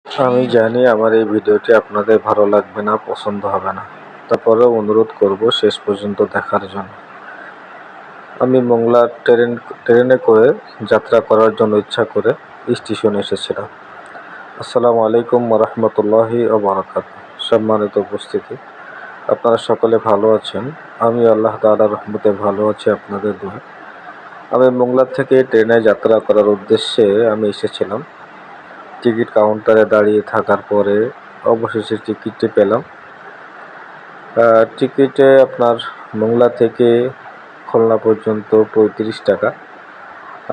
আমি জানি আমার এই ভিডিওটি আপনাদের ভালো লাগবে না, পছন্দ হবে না। তারপরেও অনুরোধ করব শেষ পর্যন্ত দেখার জন্য। আমি মোংলার ট্রেনে করে যাত্রা করার জন্য ইচ্ছা করে স্টেশনে এসেছিলাম। আসসালামু আলাইকুম ওয়া বারাকাতুহু। সম্মানিত উপস্থিতি, আপনারা সকলে ভালো আছেন? আমি আল্লাহ তাআলার রহমতে ভালো আছি, আপনাদের দোয়ায়। আমি মোংলা থেকে ট্রেনে যাত্রা করার উদ্দেশ্যে আমি এসেছিলাম। টিকিট কাউন্টারে দাঁড়িয়ে থাকার পরে অবশেষে টিকিটটি পেলাম। টিকিটে আপনার মোংলা থেকে খুলনা পর্যন্ত ৩৫ টাকা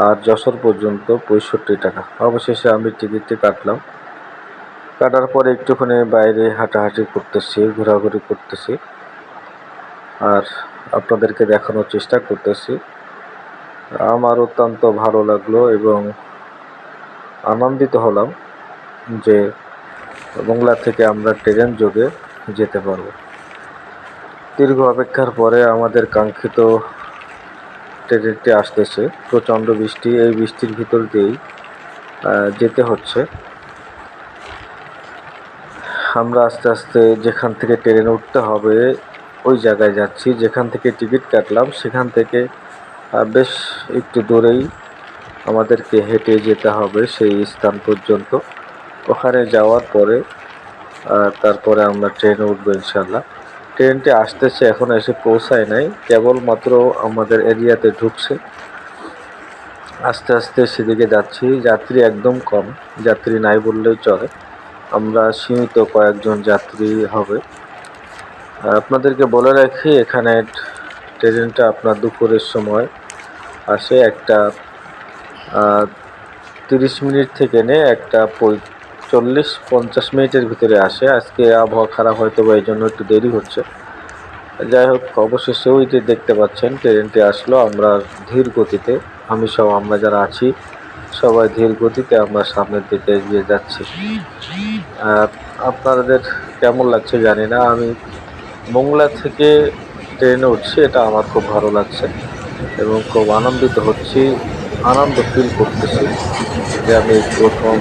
আর যশোর পর্যন্ত ৬৫ টাকা। অবশেষে আমি টিকিটটি কাটলাম। কাটার পরে একটুখানি বাইরে হাঁটাহাঁটি করতেছি, ঘোরাঘুরি করতেছি আর আপনাদেরকে দেখানোর চেষ্টা করতেছি। আমার অত্যন্ত ভালো লাগলো এবং আনন্দিত হলাম যে মোংলা থেকে আমরা ট্রেন যোগে যেতে পারব। দীর্ঘ অপেক্ষার পরে আমাদের কাঙ্ক্ষিত ট্রেনটি আসতেছে। প্রচণ্ড বৃষ্টি, এই বৃষ্টির ভিতর দিয়েই যেতে হচ্ছে। আমরা আস্তে আস্তে যেখান থেকে ট্রেনে উঠতে হবে ওই জায়গায় যাচ্ছি। যেখান থেকে টিকিট কাটলাম সেখান থেকে বেশ একটু দূরেই আমাদেরকে হেঁটে যেতে হবে সেই স্থান পর্যন্ত। ওখানে যাওয়ার পরে তারপরে আমরা ট্রেনে উঠবো ইনশাল্লাহ। ট্রেনটি আসতেছে, এখনও এসে পৌঁছায় নাই, কেবলমাত্র আমাদের এরিয়াতে ঢুকছে। আস্তে আস্তে সেদিকে যাচ্ছি। যাত্রী একদম কম, যাত্রী নাই বললেই চলে। আমরা সীমিত কয়েকজন যাত্রী হবে। আপনাদেরকে বলে রাখি, এখানে ট্রেনটা আপনার দুপুরের সময় আসে। একটা 30 মিনিট থেকে নিয়ে একটা 40-50 মিনিটের ভিতরে আসে। আজকে আবহাওয়া খারাপ, হয়তো বা এই জন্য একটু দেরি হচ্ছে। যাই হোক, অবশেষে ওই যে দেখতে পাচ্ছেন ট্রেনটি আসলো। আমরা ধীর গতিতে, আমরা যারা আছি সবাই ধীর গতিতে আমরা সামনের দিকে এগিয়ে যাচ্ছি। আপনাদের কেমন লাগছে জানি না। আমি মোংলা থেকে ট্রেনে উঠছি, এটা আমার খুব ভালো লাগছে এবং খুব আনন্দিত হচ্ছি, আনন্দ ফিল করতেছি যে আমি প্রথম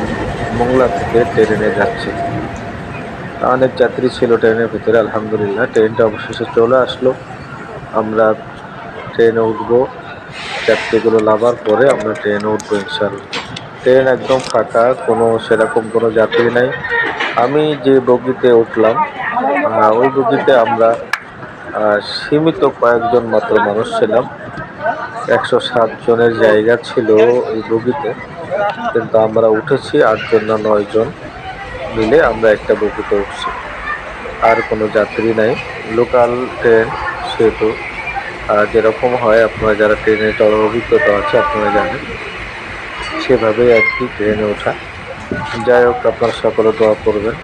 মোংলা থেকে ট্রেনে যাচ্ছি। অনেক যাত্রী ছিল ট্রেনের ভিতরে। আলহামদুলিল্লাহ, ট্রেনটা অবশেষে চলে আসলো। আমরা ট্রেনে উঠবো, যাত্রীগুলো নামার পরে আমরা ট্রেনে উঠবো ইনশাল্লাহ। ট্রেন একদম ফাঁকা, সেরকম কোনো যাত্রী নাই। আমি যে বগিতে উঠলাম ওই বগিতে আমরা সীমিত কয়েকজন মাত্র মানুষ ছিলাম। 107 জনের জায়গা ছিল এই বগিতে, কিন্তু আমরা উঠেছি 8 জন না 9 জন মিলে আমরা একটা বগিতে উঠছি। আর কোনো যাত্রী নাই, লোকাল ট্রেন, সেহেতু যেরকম হয়, আপনারা যারা ট্রেনে চড়ার অভিজ্ঞতা আছে আপনারা জানেন, সেভাবেই আর কি ট্রেনে ওঠা। যাই হোক, আপনারা সকলে দোয়া করবেন।